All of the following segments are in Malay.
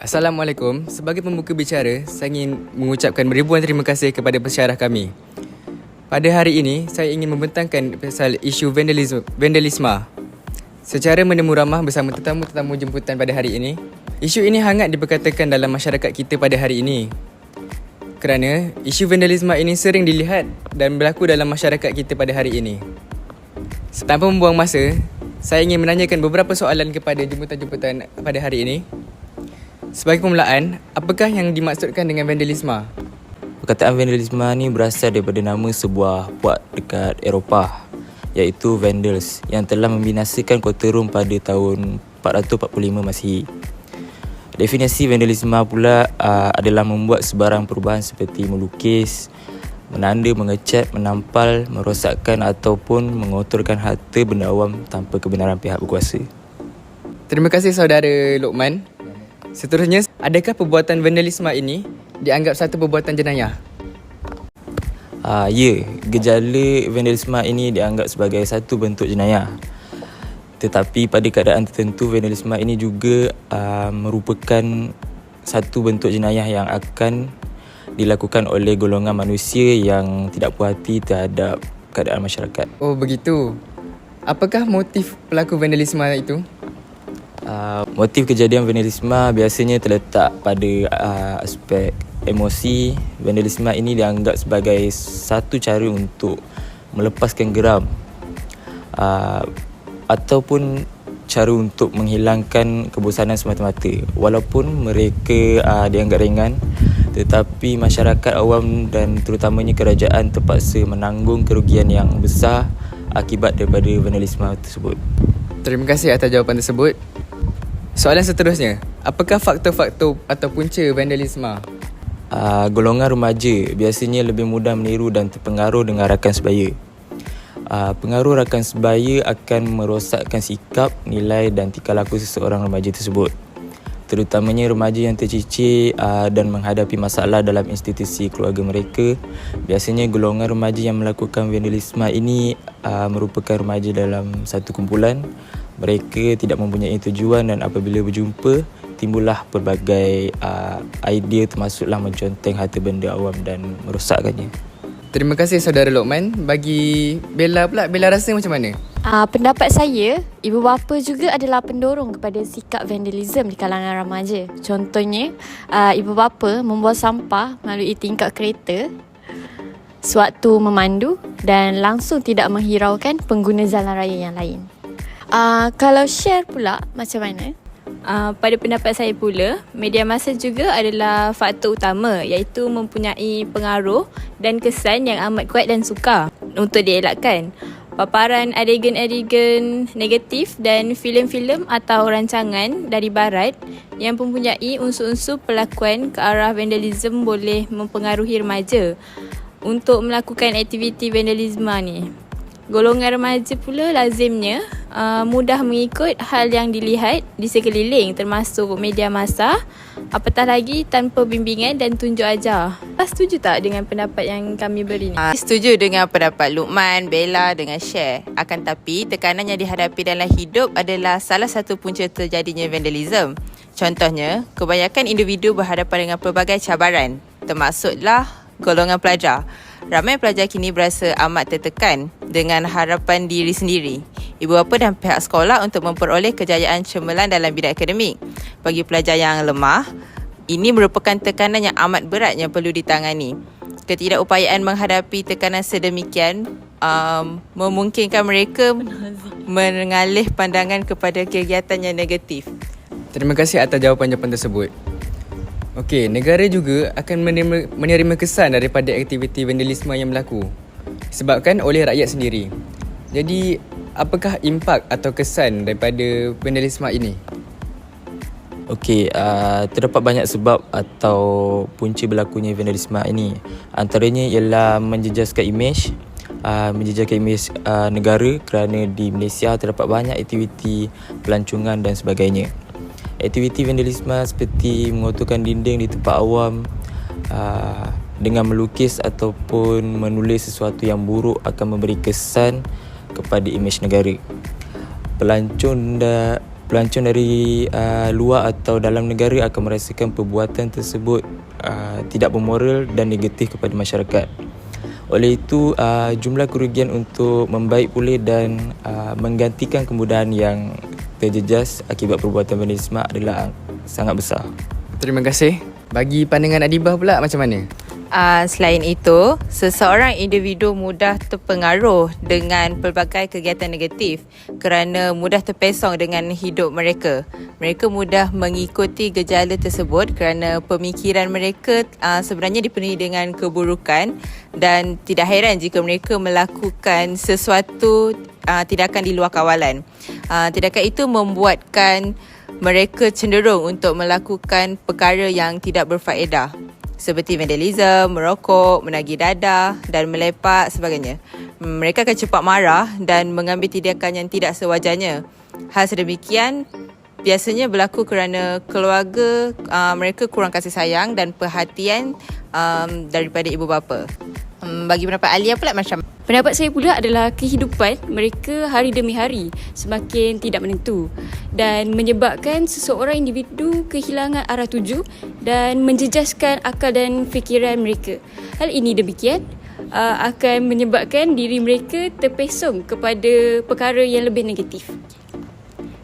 Assalamualaikum. Sebagai pembuka bicara, saya ingin mengucapkan ribuan terima kasih kepada pensyarah kami. Pada hari ini, saya ingin membentangkan pasal isu vandalisme secara menemu ramah bersama tetamu-tetamu jemputan pada hari ini. Isu ini hangat diperkatakan dalam masyarakat kita pada hari ini. Kerana isu vandalisme ini sering dilihat dan berlaku dalam masyarakat kita pada hari ini. Tanpa membuang masa, saya ingin menanyakan beberapa soalan kepada jemputan-jemputan pada hari ini. Sebagai permulaan, apakah yang dimaksudkan dengan vandalisme? Perkataan vandalisme ni berasal daripada nama sebuah puak dekat Eropah, iaitu Vandals, yang telah membinasakan kota Rom pada tahun 445 Masihi. Definisi vandalisme pula adalah membuat sebarang perubahan seperti melukis, menanda, mengecat, menampal, merosakkan ataupun mengotorkan harta benda awam tanpa kebenaran pihak berkuasa. Terima kasih saudara Lokman. Seterusnya, adakah perbuatan vandalisme ini dianggap satu perbuatan jenayah? Ya, gejala vandalisme ini dianggap sebagai satu bentuk jenayah. Tetapi pada keadaan tertentu, vandalisme ini juga merupakan satu bentuk jenayah yang akan dilakukan oleh golongan manusia yang tidak puas hati terhadap keadaan masyarakat. Oh, begitu. Apakah motif pelaku vandalisme itu? Motif kejadian vandalisme biasanya terletak pada aspek emosi. Vandalisme ini dianggap sebagai satu cara untuk melepaskan geram ataupun cara untuk menghilangkan kebosanan semata-mata. Walaupun mereka dianggap ringan, tetapi masyarakat awam dan terutamanya kerajaan terpaksa menanggung kerugian yang besar akibat daripada vandalisme tersebut. Terima kasih atas jawapan tersebut. Soalan seterusnya, apakah faktor-faktor atau punca vandalisme? Golongan remaja biasanya lebih mudah meniru dan terpengaruh dengan rakan sebaya. Pengaruh rakan sebaya akan merosakkan sikap, nilai dan tingkah laku seseorang remaja tersebut. Terutamanya remaja yang tercicir dan menghadapi masalah dalam institusi keluarga mereka. Biasanya golongan remaja yang melakukan vandalisme ini merupakan remaja dalam satu kumpulan. Mereka tidak mempunyai tujuan dan apabila berjumpa, timbullah pelbagai idea termasuklah menconteng harta benda awam dan merosakkannya. Terima kasih saudara Lokman. Bagi Bella pula, Bella rasa macam mana? Pendapat saya, ibu bapa juga adalah pendorong kepada sikap vandalism di kalangan remaja. Contohnya, ibu bapa membuang sampah melalui tingkap kereta sewaktu memandu dan langsung tidak menghiraukan pengguna jalan raya yang lain. Kalau share pula macam mana? Pada pendapat saya pula, media massa juga adalah faktor utama, iaitu mempunyai pengaruh dan kesan yang amat kuat dan sukar untuk dielakkan. Paparan adegan-adegan negatif dan filem-filem atau rancangan dari barat yang mempunyai unsur-unsur pelakuan ke arah vandalism boleh mempengaruhi remaja untuk melakukan aktiviti vandalisme ni. Golongan remaja pula lazimnya mudah mengikut hal yang dilihat di sekeliling termasuk media massa, apatah lagi tanpa bimbingan dan tunjuk ajar. Setuju tak dengan pendapat yang kami beri ni? Setuju dengan pendapat Luqman, Bella dengan Share. Akan tapi tekanan yang dihadapi dalam hidup adalah salah satu punca terjadinya vandalism. Contohnya, kebanyakan individu berhadapan dengan pelbagai cabaran, termasuklah golongan pelajar. Ramai pelajar kini berasa amat tertekan dengan harapan diri sendiri, ibu bapa dan pihak sekolah untuk memperoleh kejayaan cemerlang dalam bidang akademik. Bagi pelajar yang lemah, ini merupakan tekanan yang amat berat yang perlu ditangani. Ketidakupayaan menghadapi tekanan sedemikian memungkinkan mereka mengalih pandangan kepada kegiatan yang negatif. Terima kasih atas jawapan-jawapan tersebut. Okey, negara juga akan menerima kesan daripada aktiviti vandalisme yang berlaku disebabkan oleh rakyat sendiri. Jadi, apakah impak atau kesan daripada vandalisme ini? Okey, terdapat banyak sebab atau punca berlakunya vandalisme ini. Antaranya ialah menjejaskan imej negara kerana di Malaysia terdapat banyak aktiviti pelancongan dan sebagainya. Aktiviti vandalisme seperti mengotorkan dinding di tempat awam dengan melukis ataupun menulis sesuatu yang buruk akan memberi kesan kepada imej negara. pelancong dari luar atau dalam negara akan merasakan perbuatan tersebut tidak bermoral dan negatif kepada masyarakat. Oleh itu, jumlah kerugian untuk membaik pulih dan menggantikan kemudahan yang terjejas akibat perbuatan vandalisme adalah sangat besar. Terima kasih. Bagi pandangan Adibah pula macam mana? Selain itu, seseorang individu mudah terpengaruh dengan pelbagai kegiatan negatif kerana mudah terpesong dengan hidup mereka. Mereka mudah mengikuti gejala tersebut kerana pemikiran mereka sebenarnya dipenuhi dengan keburukan dan tidak heran jika mereka melakukan sesuatu tindakan di luar kawalan. Tindakan itu membuatkan mereka cenderung untuk melakukan perkara yang tidak berfaedah, seperti vandalisme, merokok, menagih dadah dan melepak sebagainya. Mereka akan cepat marah dan mengambil tindakan yang tidak sewajarnya. Hal sedemikian biasanya berlaku kerana keluarga mereka kurang kasih sayang dan perhatian daripada ibu bapa. Bagi pendapat Alia pula macam? Pendapat saya pula adalah kehidupan mereka hari demi hari semakin tidak menentu dan menyebabkan seseorang individu kehilangan arah tuju dan menjejaskan akal dan fikiran mereka. Hal ini demikian akan menyebabkan diri mereka terpesong kepada perkara yang lebih negatif.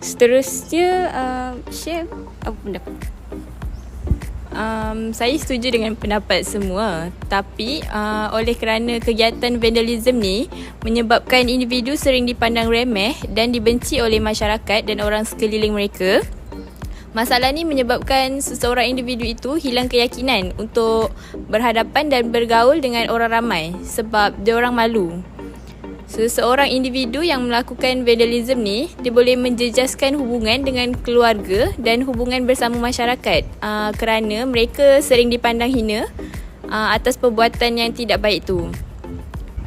Seterusnya, share apa pendapat? Saya setuju dengan pendapat semua, tapi oleh kerana kegiatan vandalisme ni menyebabkan individu sering dipandang remeh dan dibenci oleh masyarakat dan orang sekeliling mereka. Masalah ni menyebabkan seseorang individu itu hilang keyakinan untuk berhadapan dan bergaul dengan orang ramai sebab dia orang malu. Seseorang individu yang melakukan vandalisme ni, dia boleh menjejaskan hubungan dengan keluarga dan hubungan bersama masyarakat kerana mereka sering dipandang hina atas perbuatan yang tidak baik tu.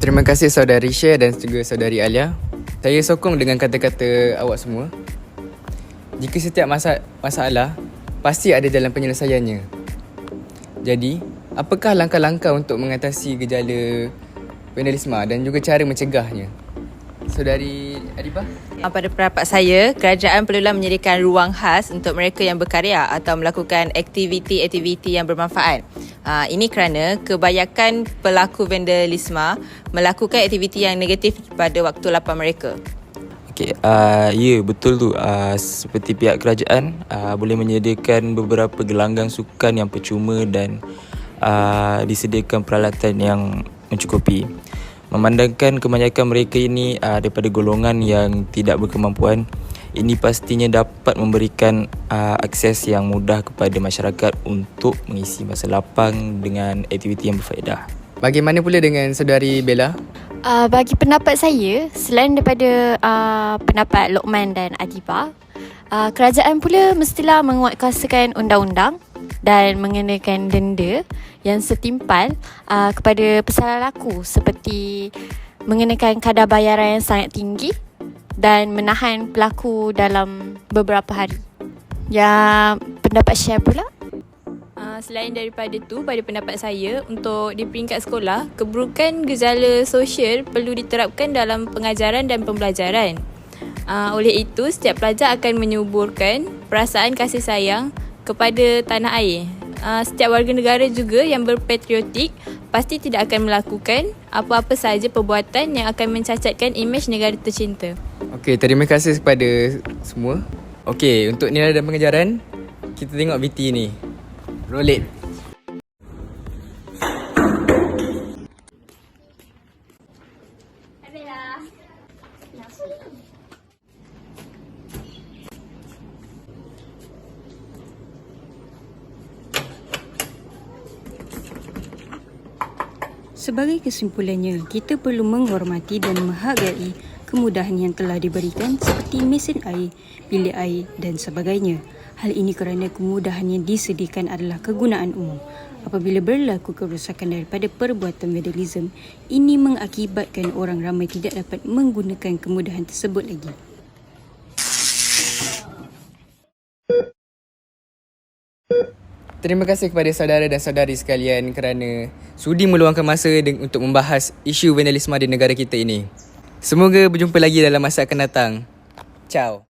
Terima kasih saudari Syah dan juga saudari Alia. Saya sokong dengan kata-kata awak semua. Jika setiap masalah pasti ada jalan penyelesaiannya. Jadi, apakah langkah-langkah untuk mengatasi gejala vandalisme dan juga cara mencegahnya? Saudari Adibah? Pada pendapat saya, kerajaan perlulah menyediakan ruang khas untuk mereka yang berkarya atau melakukan aktiviti-aktiviti yang bermanfaat. Ini kerana kebanyakan pelaku vandalisme melakukan aktiviti yang negatif pada waktu lapang mereka. Okay, ya betul tu. Seperti pihak kerajaan boleh menyediakan beberapa gelanggang sukan yang percuma dan disediakan peralatan yang mencukupi. Memandangkan kebanyakan mereka ini daripada golongan yang tidak berkemampuan, ini pastinya dapat memberikan akses yang mudah kepada masyarakat untuk mengisi masa lapang dengan aktiviti yang berfaedah. Bagaimana pula dengan saudari Bella? Bagi pendapat saya, selain daripada pendapat Lokman dan Adibah, kerajaan pula mestilah menguatkuasakan undang-undang dan mengenakan denda yang setimpal kepada pesalah laku, seperti mengenakan kadar bayaran yang sangat tinggi dan menahan pelaku dalam beberapa hari. Yang pendapat Syah pula? Selain daripada tu, pada pendapat saya, untuk di peringkat sekolah, keburukan gejala sosial perlu diterapkan dalam pengajaran dan pembelajaran. Oleh itu, setiap pelajar akan menyuburkan perasaan kasih sayang kepada tanah air. Setiap warga negara juga yang berpatriotik pasti tidak akan melakukan apa-apa sahaja perbuatan yang akan mencacatkan imej negara tercinta. Okey, terima kasih kepada semua. Okey, untuk nilai dan pengajaran, kita tengok VT ni. Roll it. Sebagai kesimpulannya, kita perlu menghormati dan menghargai kemudahan yang telah diberikan seperti mesin air, bilik air dan sebagainya. Hal ini kerana kemudahan yang disediakan adalah kegunaan umum. Apabila berlaku kerosakan daripada perbuatan vandalisme, ini mengakibatkan orang ramai tidak dapat menggunakan kemudahan tersebut lagi. Terima kasih kepada saudara dan saudari sekalian kerana sudi meluangkan masa untuk membahas isu vandalisme di negara kita ini. Semoga berjumpa lagi dalam masa akan datang. Ciao.